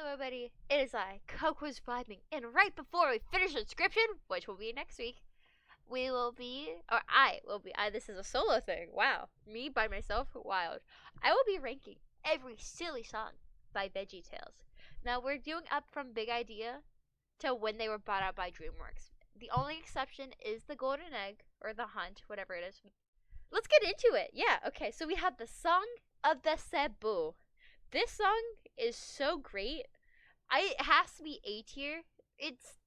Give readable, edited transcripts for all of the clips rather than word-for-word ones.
Hello everybody, it is I, Coco's Vibing, and right before we finish the description, which will be next week, this is a solo thing, wow, me by myself, wild. I will be ranking every silly song by VeggieTales. Now we're doing up from Big Idea to when they were bought out by DreamWorks. The only exception is the Golden Egg, or the Hunt, whatever it is. Let's get into it, yeah, okay, so we have the Song of the Cebu. This song is so great. It has to be A tier. It's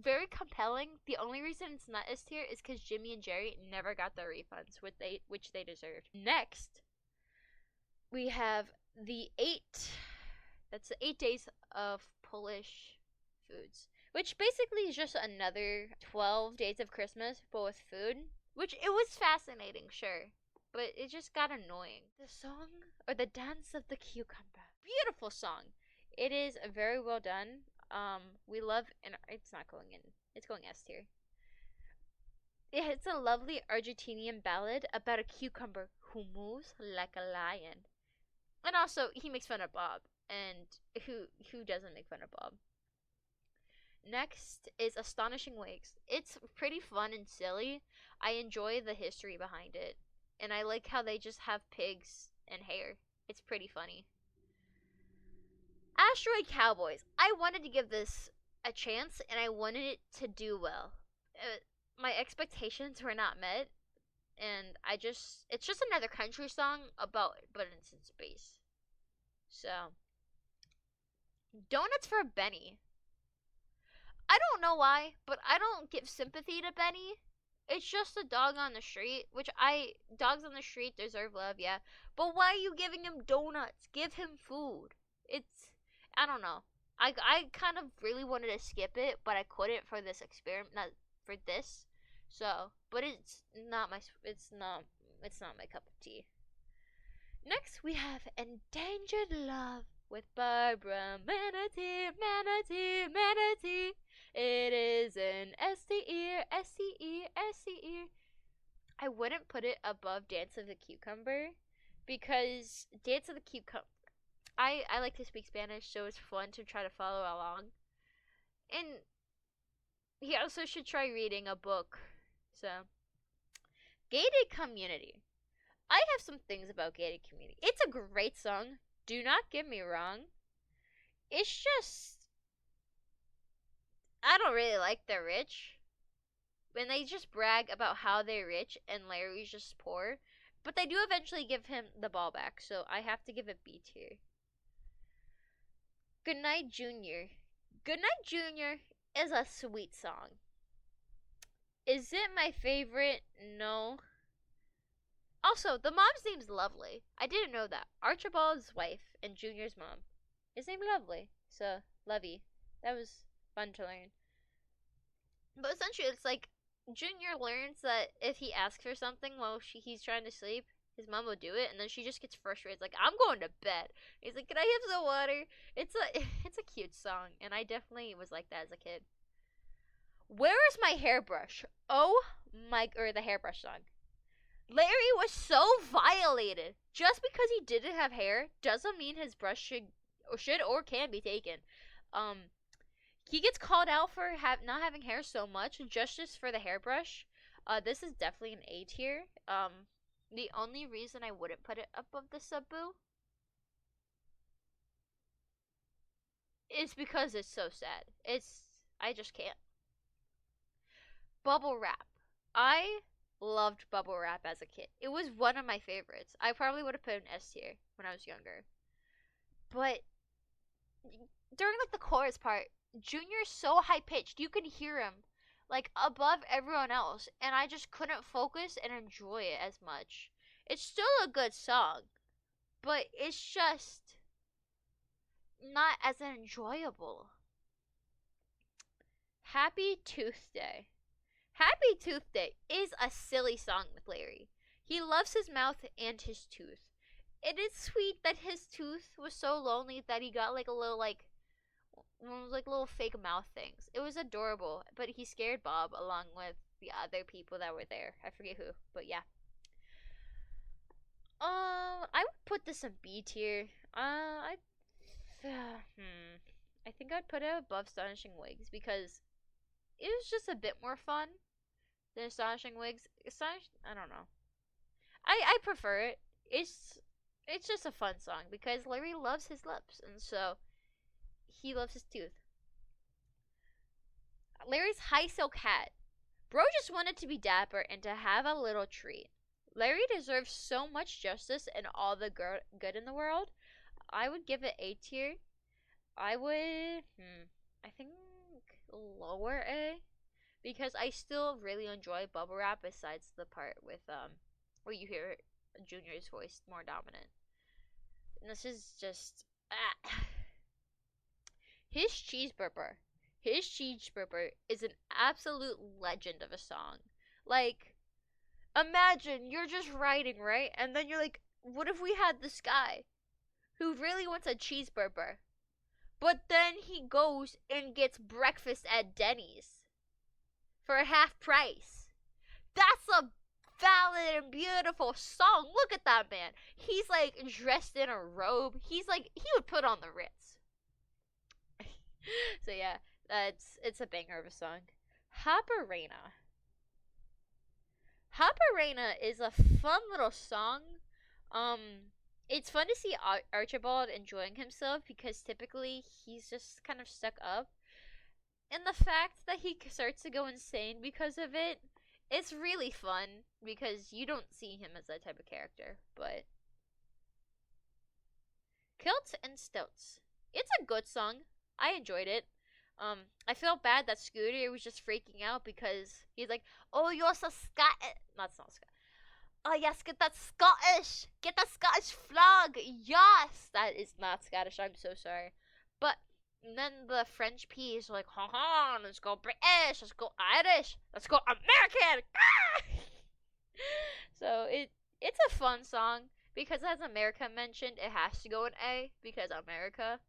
very compelling. The only reason it's not S tier is because Jimmy and Jerry never got their refunds, which they deserved. Next, we have the 8. That's the 8 days of Polish foods, which basically is just another 12 days of Christmas, but with food. Which it was fascinating, sure, but it just got annoying. The song or the dance of the cucumber. Beautiful song. It is very well done. We love, and it's not going in. It's going S tier. It's a lovely Argentinian ballad about a cucumber who moves like a lion. And also, he makes fun of Bob, and who doesn't make fun of Bob? Next is Astonishing Ways. It's pretty fun and silly. I enjoy the history behind it, and I like how they just have pigs and hair. It's pretty funny. Asteroid Cowboys. I wanted to give this a chance, and I wanted it to do well. My expectations were not met, and it's just another country song but it's in space. So, Donuts for Benny. I don't know why, but I don't give sympathy to Benny. It's just a dog on the street, dogs on the street deserve love, yeah. But why are you giving him donuts? Give him food. I don't know. I kind of really wanted to skip it, but I couldn't for this experiment, not for this. So, but it's not my cup of tea. Next we have Endangered Love with Barbara Manatee, Manatee, Manatee. It is an S-tier. I wouldn't put it above Dance of the Cucumber because Dance of the Cucumber, I like to speak Spanish, so it's fun to try to follow along. And he also should try reading a book. So, Gated Community. I have some things about Gated Community. It's a great song. Do not get me wrong. It's just, I don't really like the rich. When they just brag about how they're rich and Larry's just poor. But they do eventually give him the ball back, so I have to give it B tier. Goodnight Junior. Goodnight Junior is a sweet song. Is it my favorite? No. Also, the mom's name's Lovely. I didn't know that. Archibald's wife and Junior's mom is named Lovely. So, Lovey. That was fun to learn. But essentially, it's like Junior learns that if he asks for something while he's trying to sleep, his mom will do it, and then she just gets frustrated. It's like, I'm going to bed. He's like, can I have some water? It's a cute song, and I definitely was like that as a kid. Where is my hairbrush? The hairbrush song. Larry was so violated. Just because he didn't have hair doesn't mean his brush should or can be taken. He gets called out for not having hair so much, just for the hairbrush. This is definitely an A tier. The only reason I wouldn't put it above the Cebu is because it's so sad. I just can't. Bubble Wrap. I loved Bubble Wrap as a kid. It was one of my favorites. I probably would have put it in S tier when I was younger. But during the chorus part, Junior's so high pitched, you can hear him above everyone else, and I just couldn't focus and enjoy it as much. It's still a good song, but it's just not as enjoyable. Happy Tooth Day. Happy Tooth Day is a silly song with Larry. He loves his mouth and his tooth. It is sweet that his tooth was so lonely that he got little fake mouth things. It was adorable, but he scared Bob along with the other people that were there. I forget who, but yeah. I would put this in B tier. think I'd put it above Astonishing Wigs because it was just a bit more fun than Astonishing Wigs. I don't know. I prefer it. It's just a fun song because Larry loves his lips, and so he loves his tooth. Larry's high silk hat. Bro just wanted to be dapper and to have a little treat. Larry deserves so much justice and all the good in the world. I would give it A tier. I would, I think lower A, because I still really enjoy bubble wrap besides the part with where you hear Junior's voice more dominant. And this is just his cheeseburger. His cheeseburger is an absolute legend of a song. Like, imagine you're just writing, right? And then you're like, what if we had this guy who really wants a cheeseburger, but then he goes and gets breakfast at Denny's for half price? That's a valid and beautiful song. Look at that man. He's like dressed in a robe. He's like, he would put on the Ritz. So yeah, it's a banger of a song. Hopperina. Hopperina is a fun little song. It's fun to see Archibald enjoying himself because typically he's just kind of stuck up. And the fact that he starts to go insane because of it, it's really fun because you don't see him as that type of character. But Kilts and Stilts. It's a good song. I enjoyed it. I felt bad that Scooter was just freaking out because he's like, "Oh, you're so Scottish." That's not Scottish. Oh yes, get that Scottish. Get that Scottish flag. Yes, that is not Scottish. I'm so sorry. But then the French P's are like, "Ha, let's go British. Let's go Irish. Let's go American." So it's a fun song because as America mentioned, it has to go in A because America.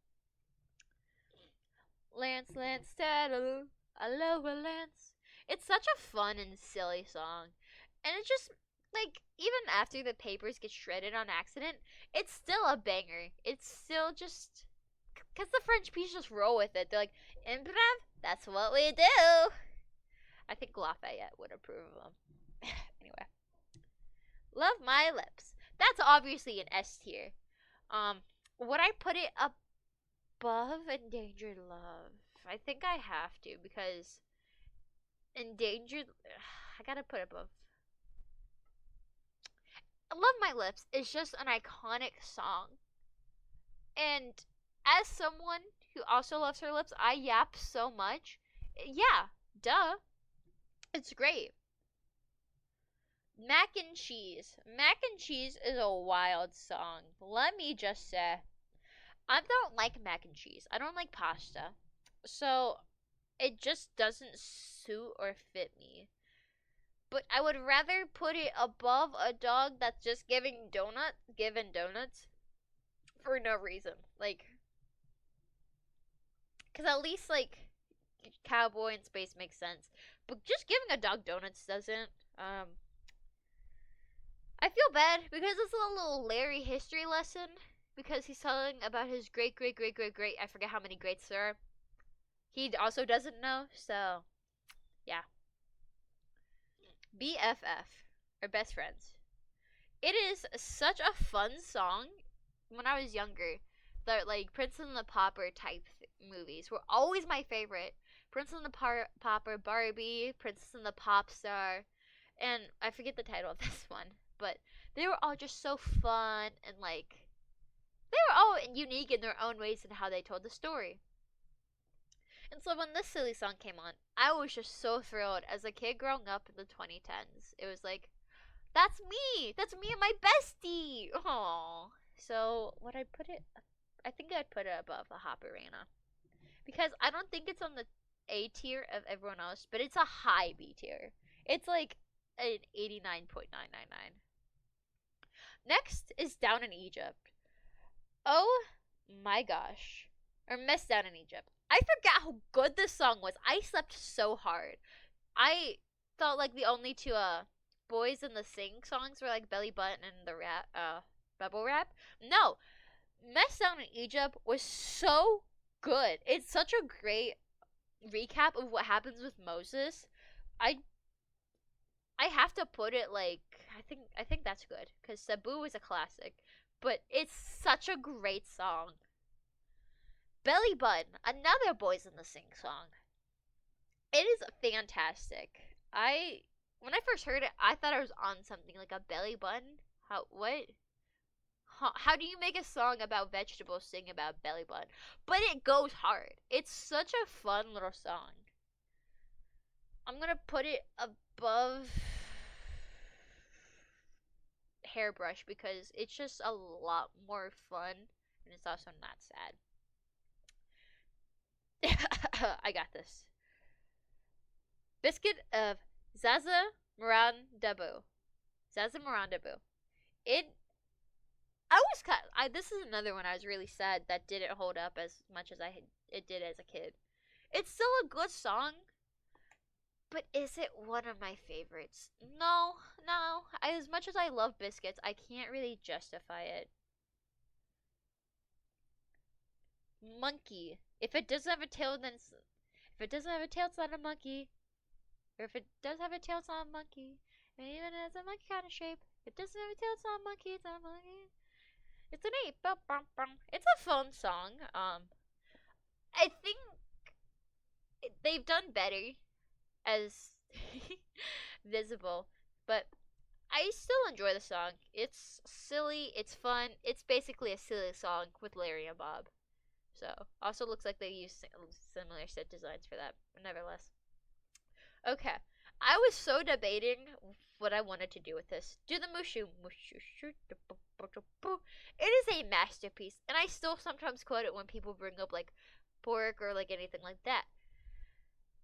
Lance, Tattoo, I love a Lance. It's such a fun and silly song. And it's just, like, even after the papers get shredded on accident, it's still a banger. It's still just, because the French P's just roll with it. They're like, improv, that's what we do. I think Lafayette would approve of them. Anyway. Love My Lips. That's obviously an S tier. Would I put it above Endangered Love? I think I have to because Endangered, I gotta put it above. Love My Lips is just an iconic song. And as someone who also loves her lips, I yap so much. Yeah, duh. It's great. Mac and Cheese. Mac and Cheese is a wild song. Let me just say. I don't like mac and cheese. I don't like pasta. So it just doesn't suit or fit me. But I would rather put it above a dog that's just given donuts for no reason. Like, because at least, like, cowboy in space makes sense. But just giving a dog donuts doesn't. I feel bad because it's a little Larry history lesson. Because he's telling about his great, I forget how many greats there are. He also doesn't know, so, yeah. BFF, or Best Friends. It is such a fun song. When I was younger, the, like, Prince and the Pauper type movies were always my favorite. Prince and the Pauper, Barbie, Princess and the Pop Star, and I forget the title of this one, but they were all just so fun and, like, they were all unique in their own ways in how they told the story. And so when this silly song came on, I was just so thrilled as a kid growing up in the 2010s. It was like, that's me! That's me and my bestie! Aww. So, would I put it? I think I'd put it above the Hopperina. Because I don't think it's on the A tier of everyone else, but it's a high B tier. It's like an 89.999. Next is Down in Egypt. Oh my gosh. Or Mess Down in Egypt. I forgot how good this song was. I slept so hard. I felt like the only two Boys in the Sing songs were like Belly Button and the Bubble Wrap. No. Mess Down in Egypt was so good. It's such a great recap of what happens with Moses. I I have to put it like I think that's good because Sabu is a classic, but it's such a great song. Belly Button, another Boys in the Sing song. It is fantastic. I when I first heard it, I thought I was on something like a belly button. How what? How do you make a song about vegetables sing about belly button? But it goes hard. It's such a fun little song. I'm gonna put it above Hairbrush because it's just a lot more fun and it's also not sad. I got this. Biscuit of Zaza Morandabu. Zaza Morandabu. It. I was kind. This is another one I was really sad that didn't hold up as much as it did as a kid. It's still a good song, but is it one of my favorites? No, no. As much as I love Biscuits, I can't really justify it. Monkey. If it doesn't have a tail, then if it doesn't have a tail, it's not a monkey. Or if it does have a tail, it's not a monkey. And even if it's a monkey kind of shape, if it doesn't have a tail, it's not a monkey. It's not a monkey. It's an ape. It's a fun song. I think they've done better as visible, but I still enjoy the song. It's silly, it's fun. It's basically a silly song with Larry and Bob. So, also looks like they use similar set designs for that, but nevertheless. Okay, I was so debating what I wanted to do with this. Do the Mushu. It is a masterpiece, and I still sometimes quote it when people bring up like pork or like anything like that.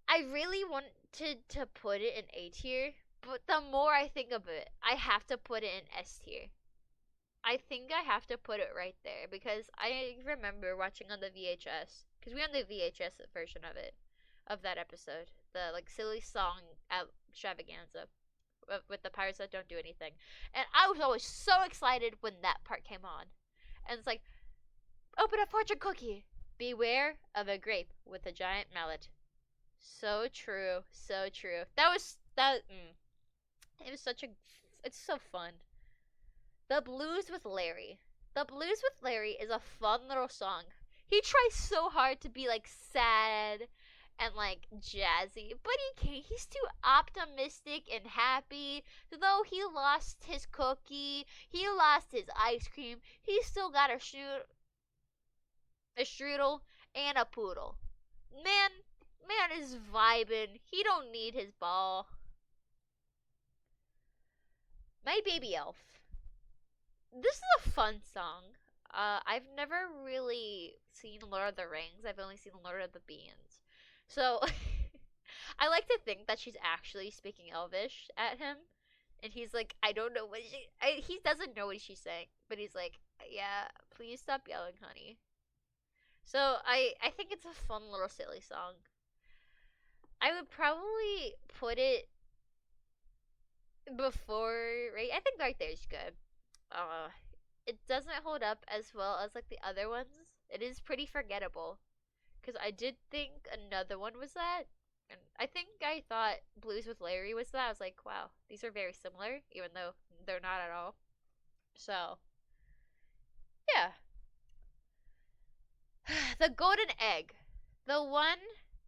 I really wanted to put it in A tier, but the more I think of it, I have to put it in S tier. I think I have to put it right there because I remember watching on the VHS because we had the VHS version of it, of that episode, the like silly song extravaganza with the pirates that don't do anything, and I was always so excited when that part came on, and it's like, open a fortune cookie, beware of a grape with a giant mallet. So true, so true. That was that. It was such a. It's so fun. The Blues with Larry. The Blues with Larry is a fun little song. He tries so hard to be like sad and like jazzy, but he can't. He's too optimistic and happy. Though he lost his cookie, he lost his ice cream, he still got a strudel and a poodle. Man is vibing. He don't need his ball. My Baby Elf. This is a fun song. I've never really seen Lord of the Rings. I've only seen Lord of the Beans. So I like to think that she's actually speaking Elvish at him, and he's like, I don't know what he doesn't know what she's saying, but he's like, yeah, please stop yelling, honey. So I think it's a fun little silly song. I would probably put it before, right? I think right there is good. It doesn't hold up as well as like the other ones. It is pretty forgettable because I did think another one was that, and I think I thought Blues with Larry was that. I was like, wow, these are very similar, even though they're not at all. So yeah, the Golden Egg, the one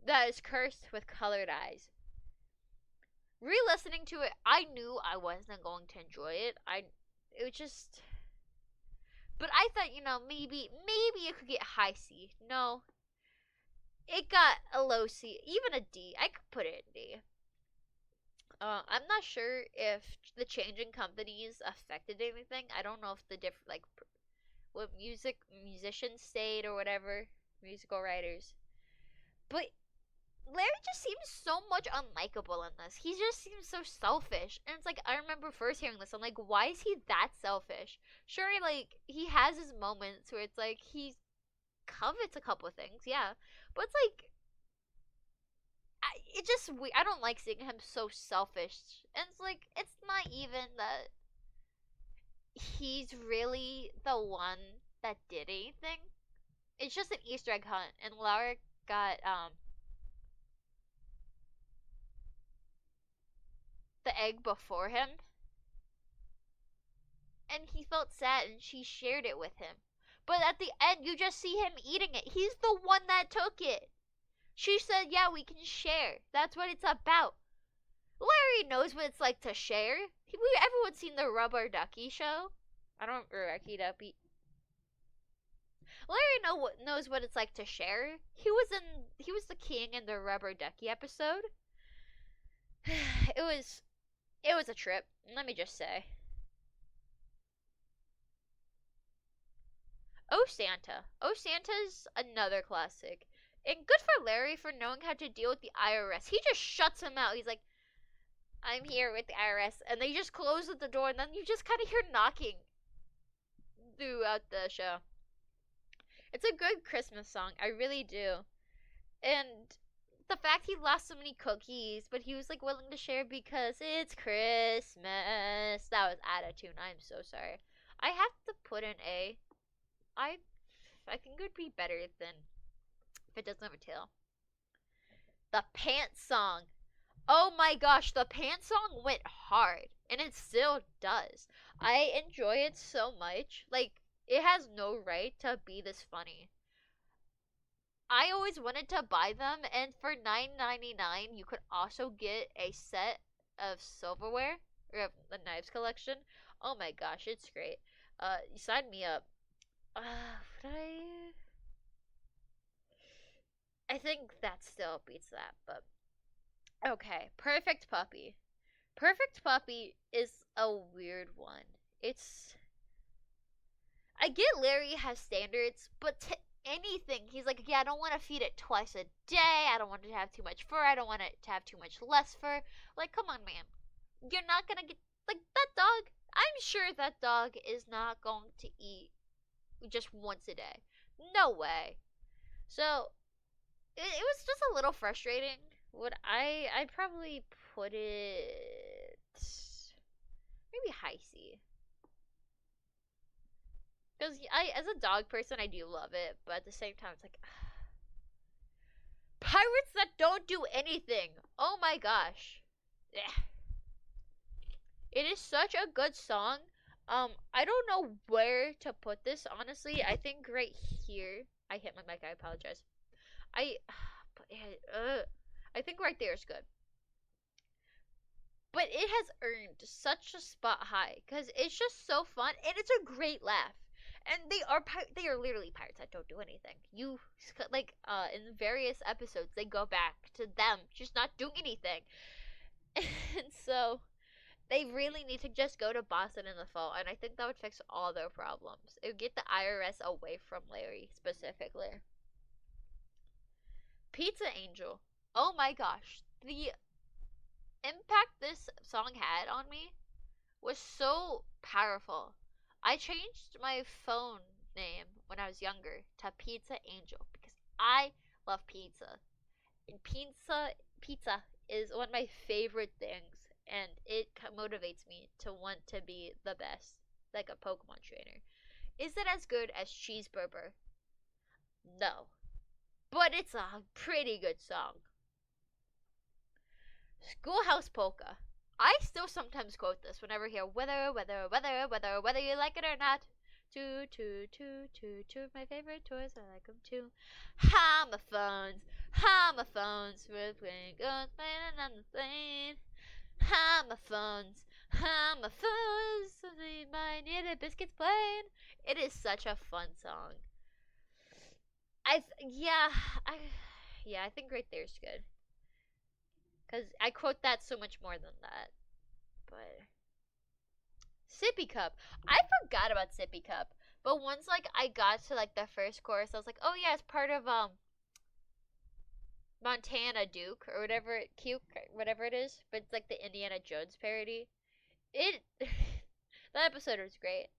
that is cursed with colored eyes. Re-listening to it, I knew I wasn't going to enjoy it. It was just, but I thought, maybe it could get high C. No, it got a low C, even a D. I could put it in D. I'm not sure if the change in companies affected anything. I don't know if the different like what musicians stayed or whatever, musical writers. But Larry just seems so much unlikable in this. He just seems so selfish. And it's like, I remember first hearing this, I'm like, why is he that selfish? Sure, like, he has his moments where it's like, he covets a couple of things, yeah. But it's like, I don't like seeing him so selfish. And it's like, it's not even that he's really the one that did anything. it's just an Easter egg hunt, and Laura got the egg before him, and he felt sad, and she shared it with him. But at the end, you just see him eating it. He's the one that took it. She said, "Yeah, we can share. That's what it's about." Larry knows what it's like to share. Everyone's seen the Rubber Ducky show. I don't Rubber Ducky. Larry knows what it's like to share. He was the king in the Rubber Ducky episode. It was a trip. Let me just say. Oh Santa. Oh Santa's another classic. And good for Larry for knowing how to deal with the IRS. He just shuts him out. He's like, "I'm here with the IRS," and they just close the door, and then you just kind of hear knocking throughout the show. It's a good Christmas song, I really do. And the fact he lost so many cookies, but he was like willing to share because it's Christmas. That was attitude. I'm so sorry. I have to put an A. I think it would be better than if it doesn't have a tail. The Pants song. Oh my gosh, the Pants song went hard, and it still does. I enjoy it so much. Like, it has no right to be this funny. I always wanted to buy them, and for $9.99 you could also get a set of silverware or the knives collection. Oh my gosh, it's great. Sign me up. I think that still beats that, but okay. Perfect Puppy. Perfect Puppy is a weird one. I get Larry has standards, but to anything, he's like, "Yeah, I don't want to feed it twice a day. I don't want it to have too much fur. I don't want it to have too much less fur." Like, come on, man. You're not gonna get, like, that dog. I'm sure that dog is not going to eat just once a day. No way. So, it was just a little frustrating. I'd probably put it maybe high C. Because as a dog person, I do love it, but at the same time, it's like, pirates that don't do anything. Oh my gosh. Yeah. It is such a good song. I don't know where to put this, honestly. I think right here. I hit my mic, I apologize. I think right there is good. But it has earned such a spot high because it's just so fun and it's a great laugh. And they are literally pirates that don't do anything. You like in various episodes they go back to them just not doing anything. And so they really need to just go to Boston in the fall, and I think that would fix all their problems. It would get the IRS away from Larry specifically. Pizza Angel. Oh my gosh. The impact this song had on me was so powerful. I changed my phone name when I was younger to Pizza Angel because I love pizza. And pizza is one of my favorite things, and it motivates me to want to be the best, like a Pokemon trainer. Is it as good as Cheeseburger? No. But it's a pretty good song. Schoolhouse Polka. I still sometimes quote this whenever I hear whether you like it or not. Two, my favorite toys, I like them too. Homophones, we're playing guns, playing on the plane. Homophones, something might need a biscuits plain. It is such a fun song. I think right there's good. Because I quote that so much more than that. But Sippy Cup. I forgot about Sippy Cup. But once like I got to like the first chorus, I was like, oh yeah, it's part of Montana Duke or whatever it is. But it's like the Indiana Jones parody. That episode was great.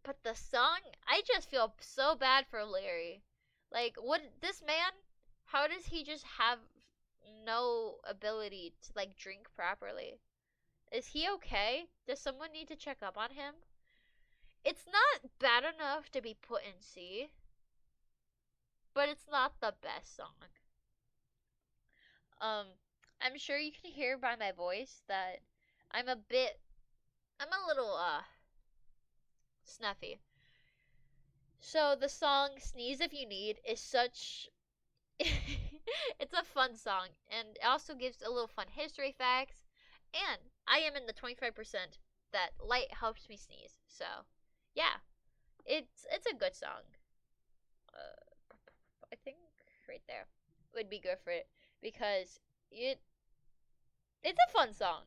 But the song, I just feel so bad for Larry. Like, what this man? How does he just have no ability to like drink properly? Is he okay? Does someone need to check up on him? It's not bad enough to be put in C, but it's not the best song. Um, I'm sure you can hear by my voice that I'm a bit, I'm a little snuffy. So the song "Sneeze If You Need" is such. It's a fun song, and it also gives a little fun history facts. And I am in the 25% that light helps me sneeze. So, yeah, it's a good song. I think right there would be good for it because it's a fun song.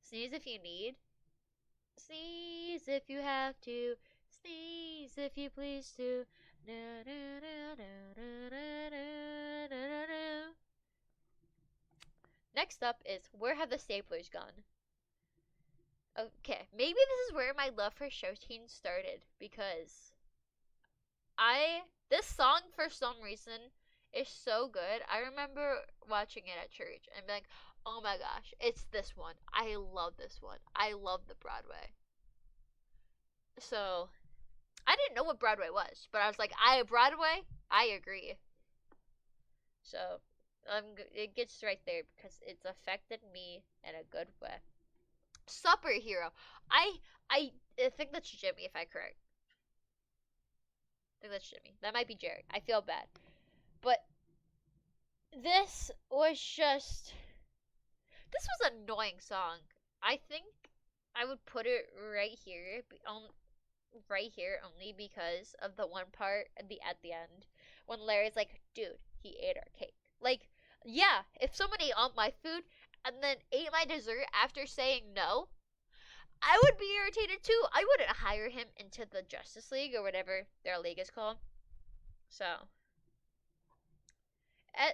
Sneeze if you need, sneeze if you have to, sneeze if you please to. Next up is Where Have the Staplers Gone? Okay, maybe this is where my love for show tunes started because this song for some reason is so good. I remember watching it at church and being like, oh my gosh, it's this one. I love this one. I love the Broadway. So I didn't know what Broadway was, but I was like, Broadway, I agree. So it gets right there because it's affected me in a good way. Superhero. I think that's Jimmy if I correct. I think that's Jimmy. That might be Jared. I feel bad. But this was an annoying song. I think I would put it right here only because of the one part at the end when Larry's like, dude, he ate our cake. Like, yeah, if somebody ate all my food and then ate my dessert after saying no, I would be irritated too. I wouldn't hire him into the Justice League or whatever their league is called. So, a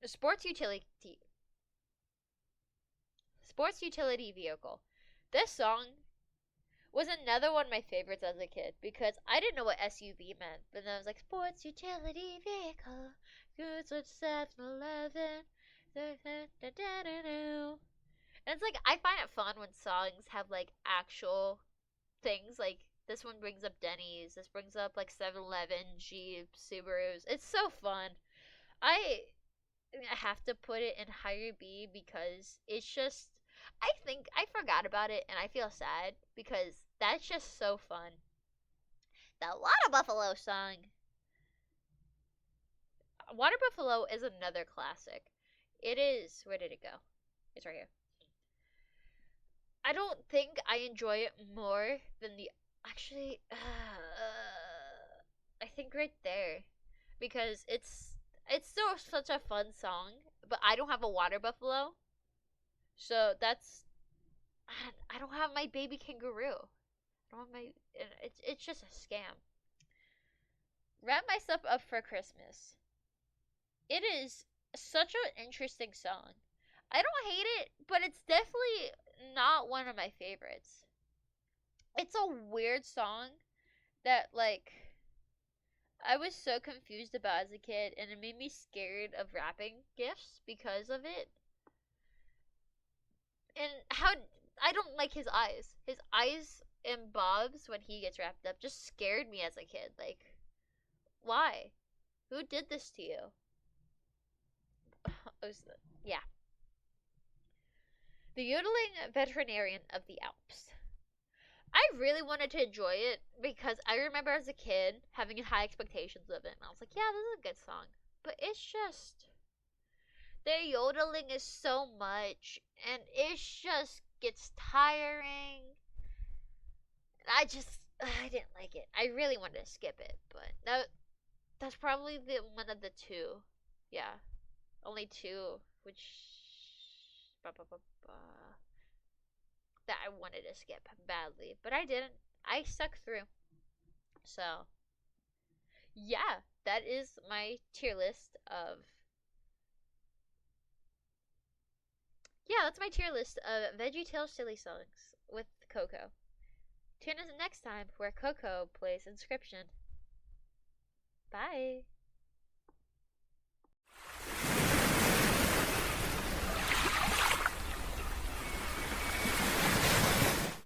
sports utility vehicle. This song was another one of my favorites as a kid because I didn't know what SUV meant, but then I was like, sports utility vehicle, goods with 7-Eleven. And it's like, I find it fun when songs have like actual things. Like, this one brings up Denny's, this brings up like 7-Eleven, Jeep, Subarus. It's so fun. I have to put it in higher B because it's just, I think I forgot about it and I feel sad because that's just so fun. The Water Buffalo song. Water Buffalo is another classic. It is, where did it go? It's right here. I don't think I enjoy it more than actually, I think right there. Because it's still such a fun song, but I don't have a water buffalo. So I don't have my baby kangaroo. I don't have it's just a scam. Wrap Myself Up for Christmas. It is such an interesting song. I don't hate it, but it's definitely not one of my favorites. It's a weird song that, like, I was so confused about as a kid, and it made me scared of wrapping gifts because of it. And how I don't like his eyes. His eyes and Bob's when he gets wrapped up just scared me as a kid. Like, why? Who did this to you? Yeah. The Yodeling Veterinarian of the Alps. I really wanted to enjoy it because I remember as a kid having high expectations of it. And I was like, yeah, this is a good song. But it's just, their yodeling is so much. And it just gets tiring. I didn't like it. I really wanted to skip it. But that's probably one of the two. Yeah. Only two. Which that I wanted to skip badly, but I didn't. I stuck through. So, yeah, that is my tier list of. Yeah, that's my tier list of VeggieTales silly songs with Coco. Tune in next time where Coco plays Inscryption. Bye.